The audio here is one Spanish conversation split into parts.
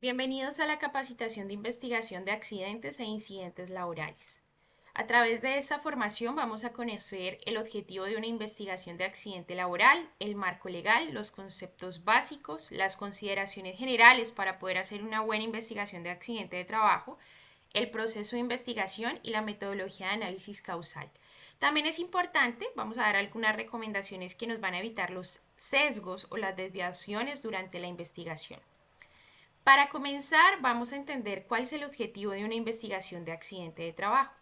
Bienvenidos a la capacitación de investigación de accidentes e incidentes laborales. A través de esta formación vamos a conocer el objetivo de una investigación de accidente laboral, el marco legal, los conceptos básicos, las consideraciones generales para poder hacer una buena investigación de accidente de trabajo, el proceso de investigación y la metodología de análisis causal. También es importante, vamos a dar algunas recomendaciones que nos van a evitar los sesgos o las desviaciones durante la investigación. Para comenzar, vamos a entender cuál es el objetivo de una investigación de accidente de trabajo.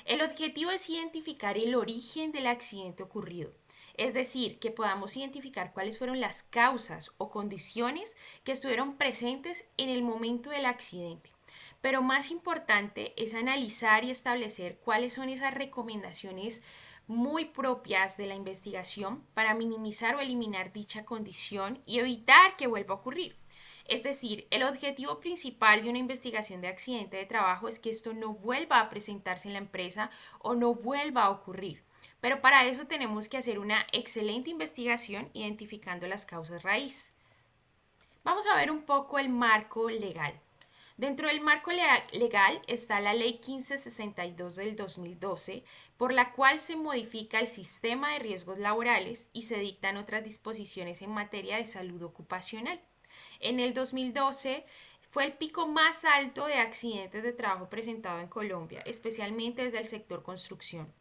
El objetivo es identificar el origen del accidente ocurrido, es decir, que podamos identificar cuáles fueron las causas o condiciones que estuvieron presentes en el momento del accidente. Pero más importante es analizar y establecer cuáles son esas recomendaciones muy propias de la investigación para minimizar o eliminar dicha condición y evitar que vuelva a ocurrir. Es decir, el objetivo principal de una investigación de accidente de trabajo es que esto no vuelva a presentarse en la empresa o no vuelva a ocurrir. Pero para eso tenemos que hacer una excelente investigación identificando las causas raíz. Vamos a ver un poco el marco legal. Dentro del marco legal está la Ley 1562 del 2012, por la cual se modifica el sistema de riesgos laborales y se dictan otras disposiciones en materia de salud ocupacional. En el 2012 fue el pico más alto de accidentes de trabajo presentado en Colombia, especialmente desde el sector construcción.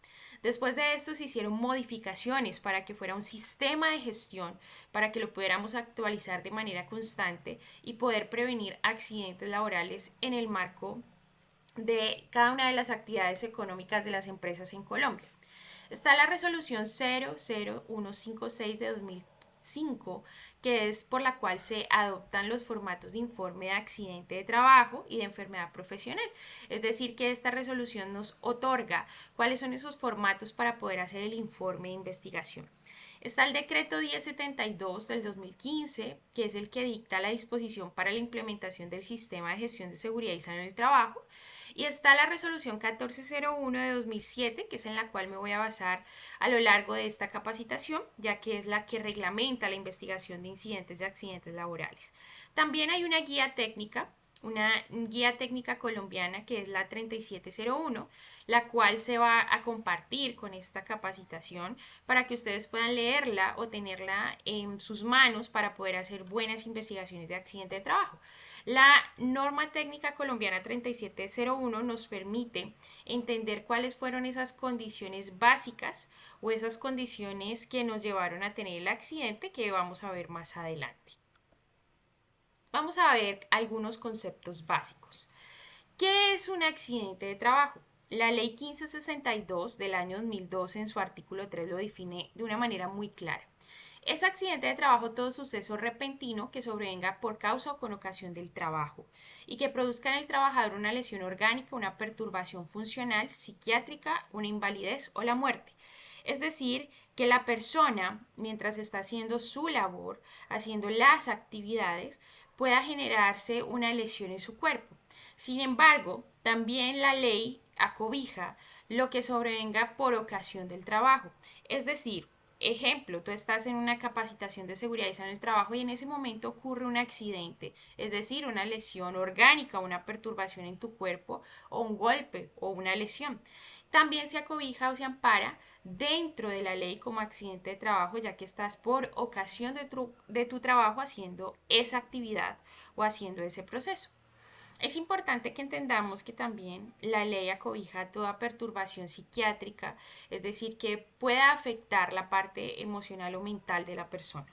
Después de esto se hicieron modificaciones para que fuera un sistema de gestión, para que lo pudiéramos actualizar de manera constante y poder prevenir accidentes laborales en el marco de cada una de las actividades económicas de las empresas en Colombia. Está la resolución 00156 de 2005, que es por la cual se adoptan los formatos de informe de accidente de trabajo y de enfermedad profesional. Es decir, que esta resolución nos otorga cuáles son esos formatos para poder hacer el informe de investigación. Está el decreto 1072 del 2015, que es el que dicta la disposición para la implementación del sistema de gestión de seguridad y salud en el trabajo. Y está la resolución 1401 de 2007, que es en la cual me voy a basar a lo largo de esta capacitación, ya que es la que reglamenta la investigación de incidentes y accidentes laborales. También hay una guía técnica colombiana que es la 3701, la cual se va a compartir con esta capacitación para que ustedes puedan leerla o tenerla en sus manos para poder hacer buenas investigaciones de accidente de trabajo. La norma técnica colombiana 3701 nos permite entender cuáles fueron esas condiciones básicas o esas condiciones que nos llevaron a tener el accidente que vamos a ver más adelante. Vamos a ver algunos conceptos básicos. ¿Qué es un accidente de trabajo? La ley 1562 del año 2012 en su artículo 3 lo define de una manera muy clara. Es accidente de trabajo todo suceso repentino que sobrevenga por causa o con ocasión del trabajo y que produzca en el trabajador una lesión orgánica, una perturbación funcional, psiquiátrica, una invalidez o la muerte. Es decir, que la persona, mientras está haciendo su labor, haciendo las actividades, pueda generarse una lesión en su cuerpo. Sin embargo, también la ley acobija lo que sobrevenga por ocasión del trabajo. Es decir, ejemplo, tú estás en una capacitación de seguridad y salud en el trabajo y en ese momento ocurre un accidente, es decir, una lesión orgánica, una perturbación en tu cuerpo o un golpe o una lesión. También se acobija o se ampara dentro de la ley como accidente de trabajo, ya que estás por ocasión de tu trabajo haciendo esa actividad o haciendo ese proceso. Es importante que entendamos que también la ley acobija toda perturbación psiquiátrica, es decir, que pueda afectar la parte emocional o mental de la persona.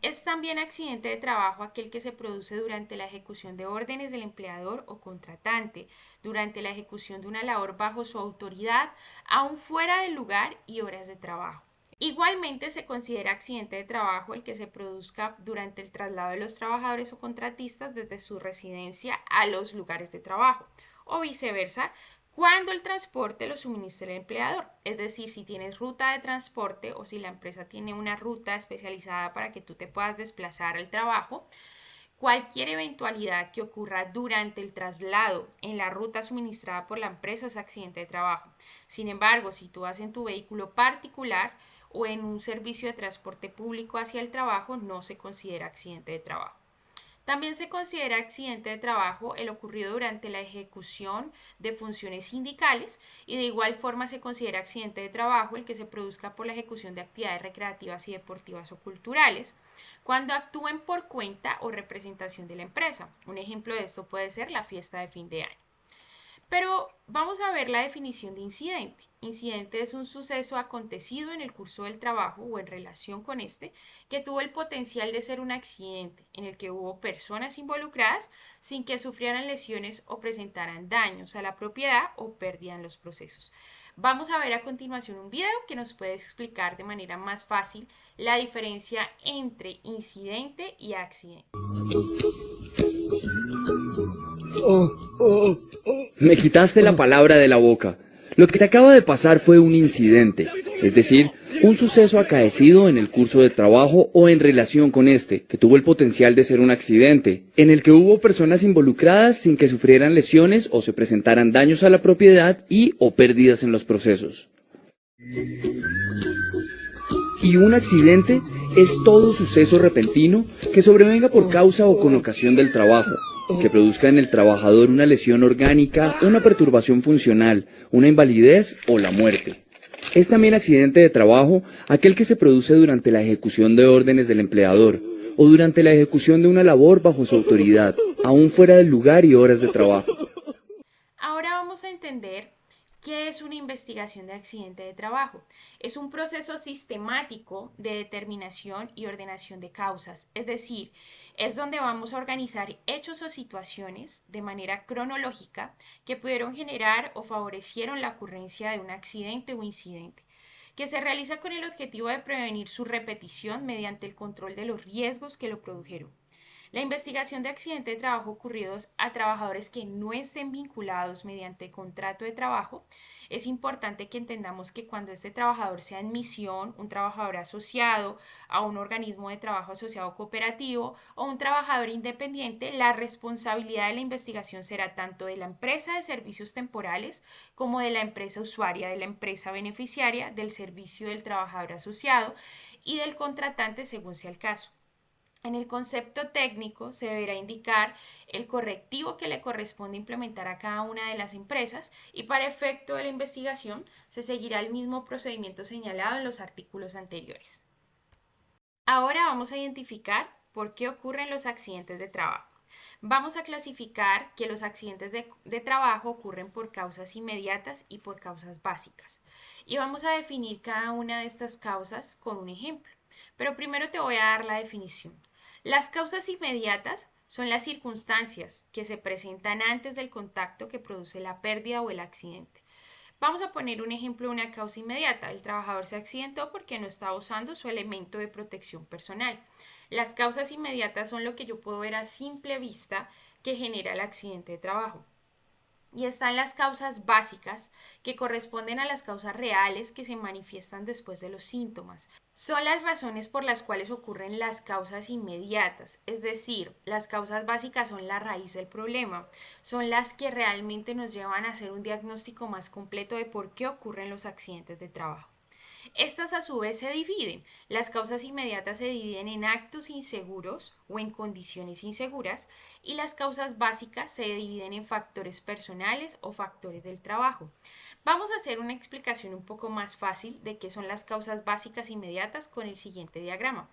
Es también accidente de trabajo aquel que se produce durante la ejecución de órdenes del empleador o contratante, durante la ejecución de una labor bajo su autoridad, aún fuera del lugar y horas de trabajo. Igualmente se considera accidente de trabajo el que se produzca durante el traslado de los trabajadores o contratistas desde su residencia a los lugares de trabajo o viceversa cuando el transporte lo suministra el empleador. Es decir, si tienes ruta de transporte o si la empresa tiene una ruta especializada para que tú te puedas desplazar al trabajo, cualquier eventualidad que ocurra durante el traslado en la ruta suministrada por la empresa es accidente de trabajo. Sin embargo, si tú vas en tu vehículo particular o en un servicio de transporte público hacia el trabajo, no se considera accidente de trabajo. También se considera accidente de trabajo el ocurrido durante la ejecución de funciones sindicales y de igual forma se considera accidente de trabajo el que se produzca por la ejecución de actividades recreativas y deportivas o culturales cuando actúen por cuenta o representación de la empresa. Un ejemplo de esto puede ser la fiesta de fin de año. Pero vamos a ver la definición de incidente. Incidente es un suceso acontecido en el curso del trabajo o en relación con este que tuvo el potencial de ser un accidente en el que hubo personas involucradas sin que sufrieran lesiones o presentaran daños a la propiedad o pérdida en los procesos. Vamos a ver a continuación un video que nos puede explicar de manera más fácil la diferencia entre incidente y accidente. Me quitaste la palabra de la boca. Lo que te acaba de pasar fue un incidente, es decir, un suceso acaecido en el curso de trabajo o en relación con este, que tuvo el potencial de ser un accidente, en el que hubo personas involucradas sin que sufrieran lesiones o se presentaran daños a la propiedad y o pérdidas en los procesos. Y un accidente es todo suceso repentino que sobrevenga por causa o con ocasión del trabajo, que produzca en el trabajador una lesión orgánica, una perturbación funcional, una invalidez o la muerte. Es también accidente de trabajo aquel que se produce durante la ejecución de órdenes del empleador o durante la ejecución de una labor bajo su autoridad, aún fuera del lugar y horas de trabajo. Ahora vamos a entender qué es una investigación de accidente de trabajo. Es un proceso sistemático de determinación y ordenación de causas, es decir, es donde vamos a organizar hechos o situaciones de manera cronológica que pudieron generar o favorecieron la ocurrencia de un accidente o incidente, que se realiza con el objetivo de prevenir su repetición mediante el control de los riesgos que lo produjeron. La investigación de accidentes de trabajo ocurridos a trabajadores que no estén vinculados mediante contrato de trabajo, es importante que entendamos que cuando este trabajador sea en misión, un trabajador asociado a un organismo de trabajo asociado cooperativo o un trabajador independiente, la responsabilidad de la investigación será tanto de la empresa de servicios temporales como de la empresa usuaria, de la empresa beneficiaria, del servicio del trabajador asociado y del contratante según sea el caso. En el concepto técnico se deberá indicar el correctivo que le corresponde implementar a cada una de las empresas y para efecto de la investigación se seguirá el mismo procedimiento señalado en los artículos anteriores. Ahora vamos a identificar por qué ocurren los accidentes de trabajo. Vamos a clasificar que los accidentes de trabajo ocurren por causas inmediatas y por causas básicas. Y vamos a definir cada una de estas causas con un ejemplo. Pero primero te voy a dar la definición. Las causas inmediatas son las circunstancias que se presentan antes del contacto que produce la pérdida o el accidente. Vamos a poner un ejemplo de una causa inmediata. El trabajador se accidentó porque no estaba usando su elemento de protección personal. Las causas inmediatas son lo que yo puedo ver a simple vista que genera el accidente de trabajo. Y están las causas básicas, que corresponden a las causas reales que se manifiestan después de los síntomas. Son las razones por las cuales ocurren las causas inmediatas, es decir, las causas básicas son la raíz del problema, son las que realmente nos llevan a hacer un diagnóstico más completo de por qué ocurren los accidentes de trabajo. Estas a su vez se dividen. Las causas inmediatas se dividen en actos inseguros o en condiciones inseguras y las causas básicas se dividen en factores personales o factores del trabajo. Vamos a hacer una explicación un poco más fácil de qué son las causas básicas inmediatas con el siguiente diagrama.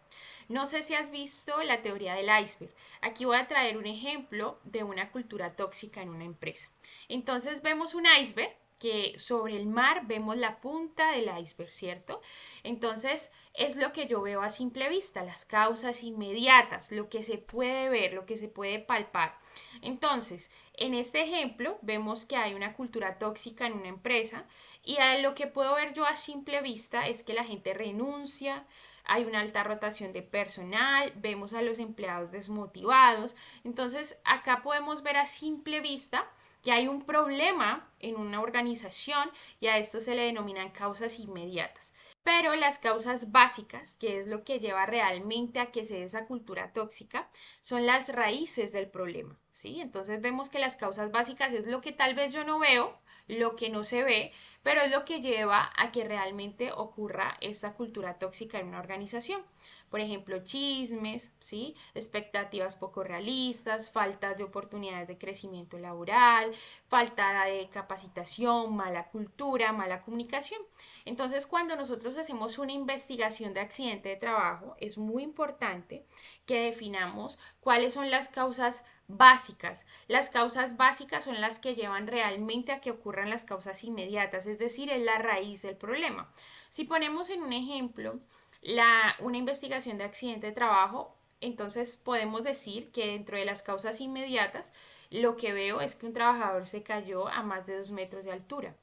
No sé si has visto la teoría del iceberg. Aquí voy a traer un ejemplo de una cultura tóxica en una empresa. Entonces vemos un iceberg que sobre el mar vemos la punta del iceberg, ¿cierto? Entonces es lo que yo veo a simple vista, las causas inmediatas, lo que se puede ver, lo que se puede palpar. Entonces, en este ejemplo vemos que hay una cultura tóxica en una empresa y lo que puedo ver yo a simple vista es que la gente renuncia, hay una alta rotación de personal, vemos a los empleados desmotivados. Entonces, acá podemos ver a simple vista que hay un problema en una organización y a esto se le denominan causas inmediatas. Pero las causas básicas, que es lo que lleva realmente a que se dé esa cultura tóxica, son las raíces del problema, ¿sí? Entonces vemos que las causas básicas es lo que tal vez yo no veo, lo que no se ve, pero es lo que lleva a que realmente ocurra esta cultura tóxica en una organización. Por ejemplo, chismes, ¿sí? Expectativas poco realistas, faltas de oportunidades de crecimiento laboral, falta de capacitación, mala cultura, mala comunicación. Entonces, cuando nosotros hacemos una investigación de accidente de trabajo, es muy importante que definamos cuáles son las causas básicas. Las causas básicas son las que llevan realmente a que ocurran las causas inmediatas, es decir, es la raíz del problema. Si ponemos en un ejemplo una investigación de accidente de trabajo, entonces podemos decir que dentro de las causas inmediatas, lo que veo es que un trabajador se cayó a más de 2 metros de altura.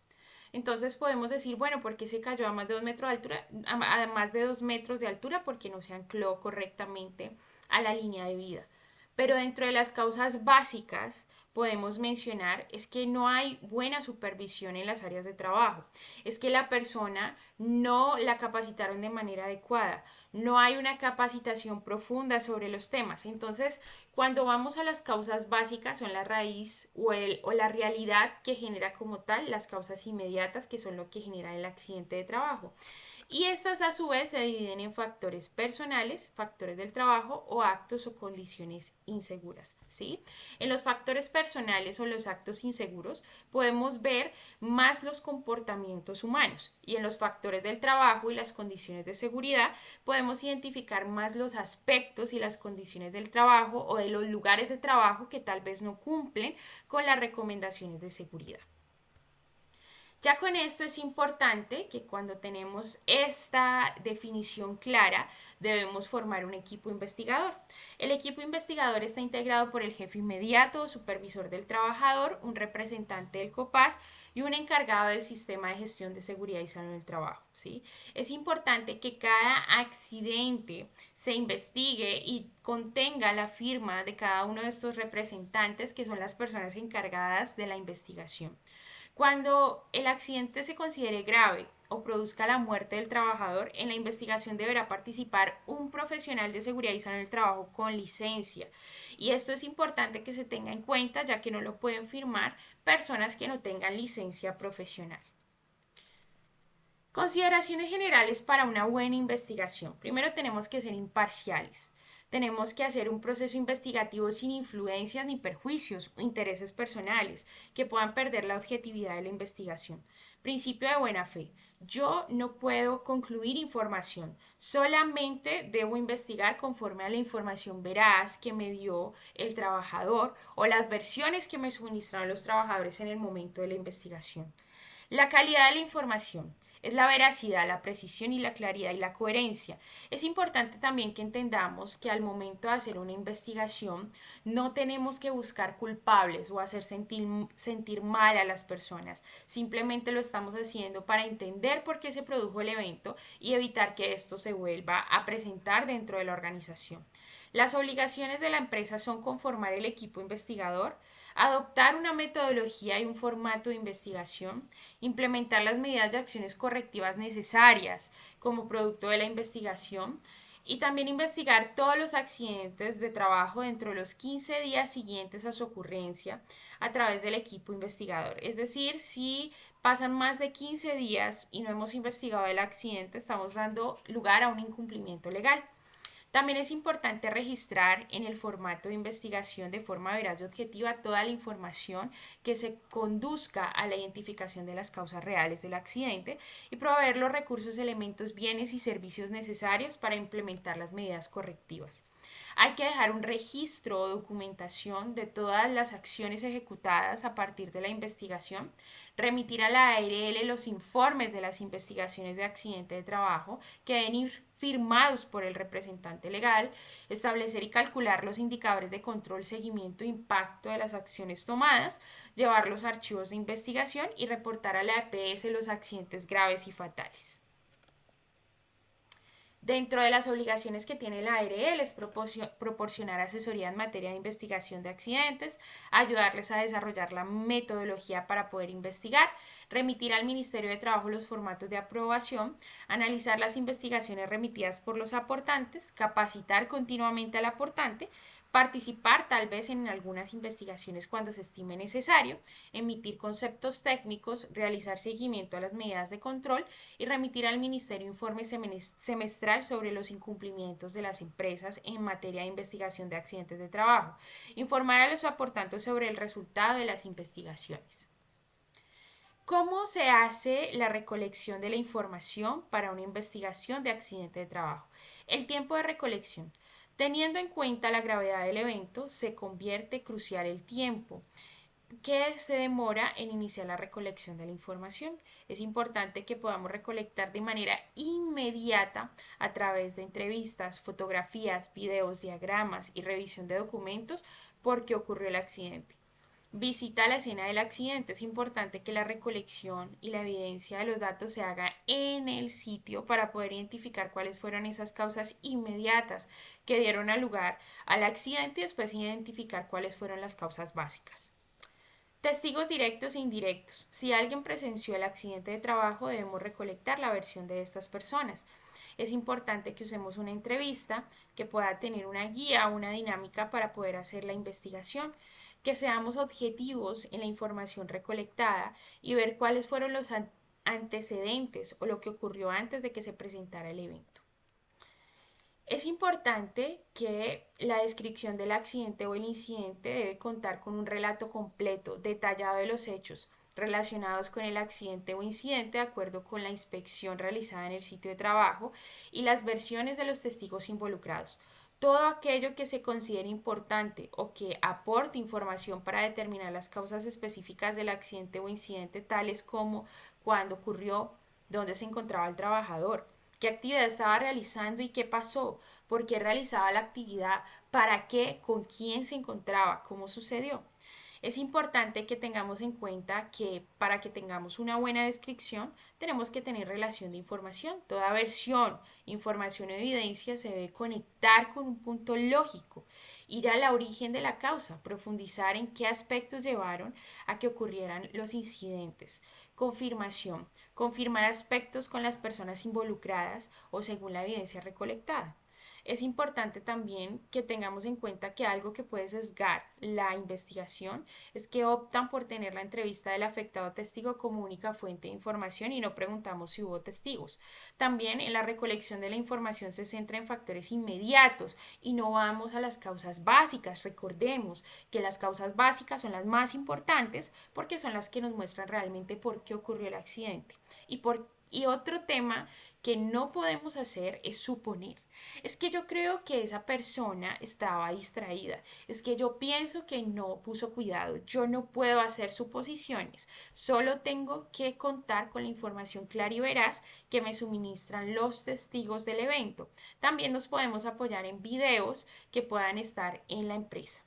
Entonces podemos decir, bueno, ¿por qué se cayó a más de 2 metros de altura? A más de 2 metros de altura porque no se ancló correctamente a la línea de vida. Pero dentro de las causas básicas podemos mencionar es que no hay buena supervisión en las áreas de trabajo, es que la persona no la capacitaron de manera adecuada, no hay una capacitación profunda sobre los temas. Entonces, cuando vamos a las causas básicas, son la raíz o la realidad que genera como tal las causas inmediatas, que son lo que genera el accidente de trabajo. Y estas a su vez se dividen en factores personales, factores del trabajo o actos o condiciones inseguras, ¿sí? En los factores personales o los actos inseguros podemos ver más los comportamientos humanos y en los factores del trabajo y las condiciones de seguridad podemos identificar más los aspectos y las condiciones del trabajo o de los lugares de trabajo que tal vez no cumplen con las recomendaciones de seguridad. Ya con esto es importante que cuando tenemos esta definición clara, debemos formar un equipo investigador. El equipo investigador está integrado por el jefe inmediato, supervisor del trabajador, un representante del COPAS y un encargado del sistema de gestión de seguridad y salud del trabajo. ¿Sí? Es importante que cada accidente se investigue y contenga la firma de cada uno de estos representantes que son las personas encargadas de la investigación. Cuando el accidente se considere grave o produzca la muerte del trabajador, en la investigación deberá participar un profesional de seguridad y salud en el trabajo con licencia. Y esto es importante que se tenga en cuenta, ya que no lo pueden firmar personas que no tengan licencia profesional. Consideraciones generales para una buena investigación. Primero tenemos que ser imparciales. Tenemos que hacer un proceso investigativo sin influencias ni perjuicios o intereses personales que puedan perder la objetividad de la investigación. Principio de buena fe. Yo no puedo concluir información, solamente debo investigar conforme a la información veraz que me dio el trabajador o las versiones que me suministraron los trabajadores en el momento de la investigación. La calidad de la información es la veracidad, la precisión y la claridad y la coherencia. Es importante también que entendamos que al momento de hacer una investigación no tenemos que buscar culpables o hacer sentir mal a las personas. Simplemente lo estamos haciendo para entender por qué se produjo el evento y evitar que esto se vuelva a presentar dentro de la organización. Las obligaciones de la empresa son conformar el equipo investigador, adoptar una metodología y un formato de investigación, implementar las medidas de acciones correctivas necesarias como producto de la investigación y también investigar todos los accidentes de trabajo dentro de los 15 días siguientes a su ocurrencia a través del equipo investigador. Es decir, si pasan más de 15 días y no hemos investigado el accidente, estamos dando lugar a un incumplimiento legal. También es importante registrar en el formato de investigación de forma veraz y objetiva toda la información que se conduzca a la identificación de las causas reales del accidente y proveer los recursos, elementos, bienes y servicios necesarios para implementar las medidas correctivas. Hay que dejar un registro o documentación de todas las acciones ejecutadas a partir de la investigación, remitir a la ARL los informes de las investigaciones de accidente de trabajo que deben ir firmados por el representante legal, establecer y calcular los indicadores de control, seguimiento e impacto de las acciones tomadas, llevar los archivos de investigación y reportar a la EPS los accidentes graves y fatales. Dentro de las obligaciones que tiene la ARL es proporcionar asesoría en materia de investigación de accidentes, ayudarles a desarrollar la metodología para poder investigar, remitir al Ministerio de Trabajo los formatos de aprobación, analizar las investigaciones remitidas por los aportantes, capacitar continuamente al aportante participar tal vez en algunas investigaciones cuando se estime necesario, emitir conceptos técnicos, realizar seguimiento a las medidas de control y remitir al Ministerio informe semestral sobre los incumplimientos de las empresas en materia de investigación de accidentes de trabajo, informar a los aportantes sobre el resultado de las investigaciones. ¿Cómo se hace la recolección de la información para una investigación de accidente de trabajo? El tiempo de recolección. Teniendo en cuenta la gravedad del evento, se convierte crucial el tiempo que se demora en iniciar la recolección de la información. Es importante que podamos recolectar de manera inmediata a través de entrevistas, fotografías, videos, diagramas y revisión de documentos por qué ocurrió el accidente. Visita la escena del accidente. Es importante que la recolección y la evidencia de los datos se haga en el sitio para poder identificar cuáles fueron esas causas inmediatas que dieron lugar al accidente y después identificar cuáles fueron las causas básicas. Testigos directos e indirectos. Si alguien presenció el accidente de trabajo, debemos recolectar la versión de estas personas. Es importante que usemos una entrevista que pueda tener una guía o una dinámica para poder hacer la investigación, que seamos objetivos en la información recolectada y ver cuáles fueron los antecedentes o lo que ocurrió antes de que se presentara el evento. Es importante que la descripción del accidente o el incidente debe contar con un relato completo, detallado de los hechos relacionados con el accidente o incidente de acuerdo con la inspección realizada en el sitio de trabajo y las versiones de los testigos involucrados. Todo aquello que se considere importante o que aporte información para determinar las causas específicas del accidente o incidente, tales como cuándo ocurrió, dónde se encontraba el trabajador, qué actividad estaba realizando y qué pasó, por qué realizaba la actividad, para qué, con quién se encontraba, cómo sucedió. Es importante que tengamos en cuenta que para que tengamos una buena descripción tenemos que tener relación de información. Toda versión, información o evidencia se debe conectar con un punto lógico, ir al origen de la causa, profundizar en qué aspectos llevaron a que ocurrieran los incidentes. Confirmación, confirmar aspectos con las personas involucradas o según la evidencia recolectada. Es importante también que tengamos en cuenta que algo que puede sesgar la investigación es que optan por tener la entrevista del afectado testigo como única fuente de información y no preguntamos si hubo testigos. También en la recolección de la información se centra en factores inmediatos y no vamos a las causas básicas. Recordemos que las causas básicas son las más importantes porque son las que nos muestran realmente por qué ocurrió el accidente. Y otro tema que no podemos hacer es suponer. Es que yo creo que esa persona estaba distraída. Es que yo pienso que no puso cuidado. Yo no puedo hacer suposiciones. Solo tengo que contar con la información clara y veraz que me suministran los testigos del evento. También nos podemos apoyar en videos que puedan estar en la empresa.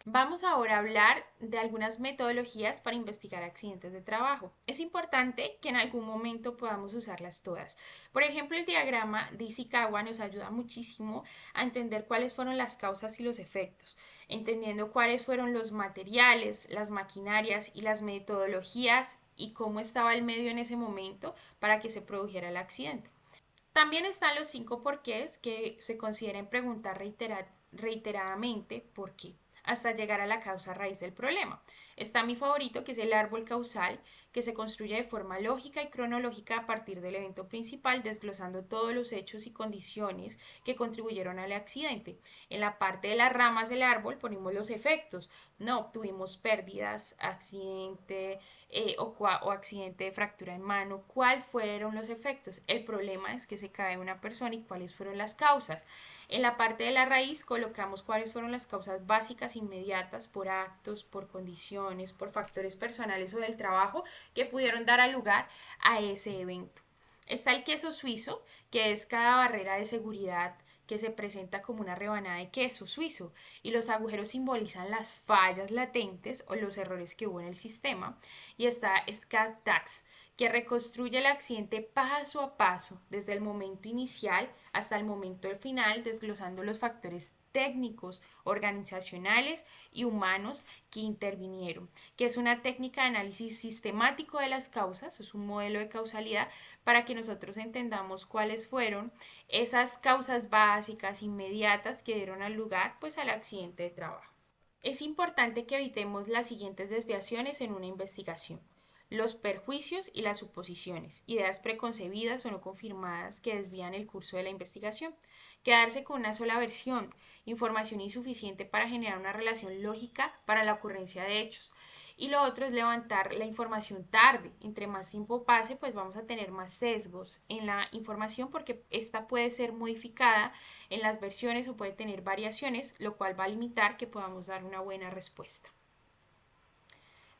Vamos ahora a hablar de algunas metodologías para investigar accidentes de trabajo. Es importante que en algún momento podamos usarlas todas. Por ejemplo, el diagrama de Ishikawa nos ayuda muchísimo a entender cuáles fueron las causas y los efectos, entendiendo cuáles fueron los materiales, las maquinarias y las metodologías y cómo estaba el medio en ese momento para que se produjera el accidente. También están los 5 porqués que se consideren preguntar reiteradamente por qué, hasta llegar a la causa raíz del problema. Está mi favorito, que es el árbol causal, que se construye de forma lógica y cronológica a partir del evento principal, desglosando todos los hechos y condiciones que contribuyeron al accidente. En la parte de las ramas del árbol ponemos los efectos. No, tuvimos pérdidas, accidente o accidente de fractura en mano. ¿Cuáles fueron los efectos? El problema es que se cae una persona y cuáles fueron las causas. En la parte de la raíz colocamos cuáles fueron las causas básicas inmediatas por actos, por condiciones, por factores personales o del trabajo que pudieron dar lugar a ese evento. Está el queso suizo, que es cada barrera de seguridad que se presenta como una rebanada de queso suizo, y los agujeros simbolizan las fallas latentes o los errores que hubo en el sistema. Y está SCAT-TAX, que reconstruye el accidente paso a paso, desde el momento inicial hasta el momento del final, desglosando los factores técnicos, organizacionales y humanos que intervinieron, que es una técnica de análisis sistemático de las causas, es un modelo de causalidad para que nosotros entendamos cuáles fueron esas causas básicas, inmediatas que dieron al lugar pues al accidente de trabajo. Es importante que evitemos las siguientes desviaciones en una investigación: los perjuicios y las suposiciones, ideas preconcebidas o no confirmadas que desvían el curso de la investigación, quedarse con una sola versión, información insuficiente para generar una relación lógica para la ocurrencia de hechos. Y lo otro es levantar la información tarde. Entre más tiempo pase, pues vamos a tener más sesgos en la información porque esta puede ser modificada en las versiones o puede tener variaciones, lo cual va a limitar que podamos dar una buena respuesta.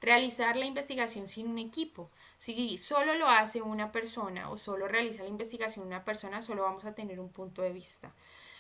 Realizar la investigación sin un equipo. Si solo lo hace una persona o solo realiza la investigación una persona, solo vamos a tener un punto de vista.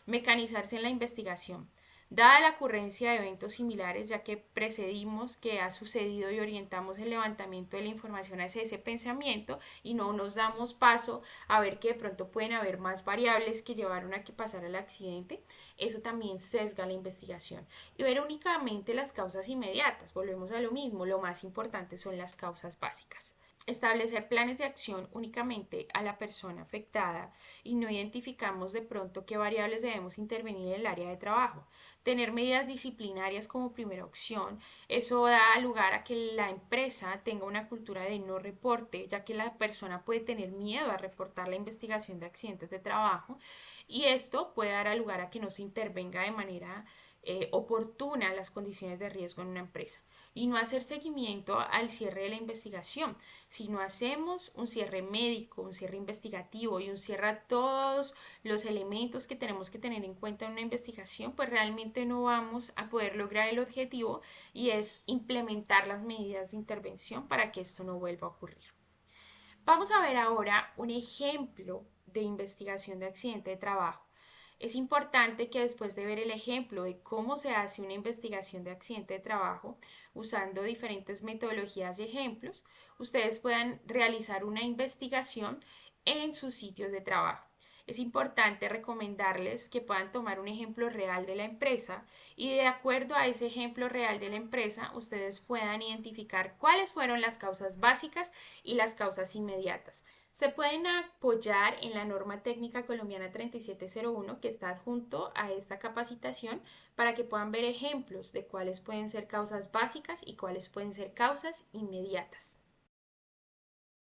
Mecanizarse en la investigación. Dada la ocurrencia de eventos similares, ya que precedimos que ha sucedido y orientamos el levantamiento de la información hacia ese pensamiento y no nos damos paso a ver que de pronto pueden haber más variables que llevaron a que pasara el accidente, eso también sesga la investigación. Y ver únicamente las causas inmediatas, volvemos a lo mismo, lo más importante son las causas básicas. Establecer planes de acción únicamente a la persona afectada y no identificamos de pronto qué variables debemos intervenir en el área de trabajo. Tener medidas disciplinarias como primera opción, eso da lugar a que la empresa tenga una cultura de no reporte, ya que la persona puede tener miedo a reportar la investigación de accidentes de trabajo y esto puede dar lugar a que no se intervenga de manera oportuna las condiciones de riesgo en una empresa y no hacer seguimiento al cierre de la investigación. Si no hacemos un cierre médico, un cierre investigativo y un cierre a todos los elementos que tenemos que tener en cuenta en una investigación, pues realmente no vamos a poder lograr el objetivo y es implementar las medidas de intervención para que esto no vuelva a ocurrir. Vamos a ver ahora un ejemplo de investigación de accidente de trabajo. Es importante que después de ver el ejemplo de cómo se hace una investigación de accidente de trabajo usando diferentes metodologías y ejemplos, ustedes puedan realizar una investigación en sus sitios de trabajo. Es importante recomendarles que puedan tomar un ejemplo real de la empresa y de acuerdo a ese ejemplo real de la empresa, ustedes puedan identificar cuáles fueron las causas básicas y las causas inmediatas. Se pueden apoyar en la norma técnica colombiana 3701 que está adjunto a esta capacitación para que puedan ver ejemplos de cuáles pueden ser causas básicas y cuáles pueden ser causas inmediatas.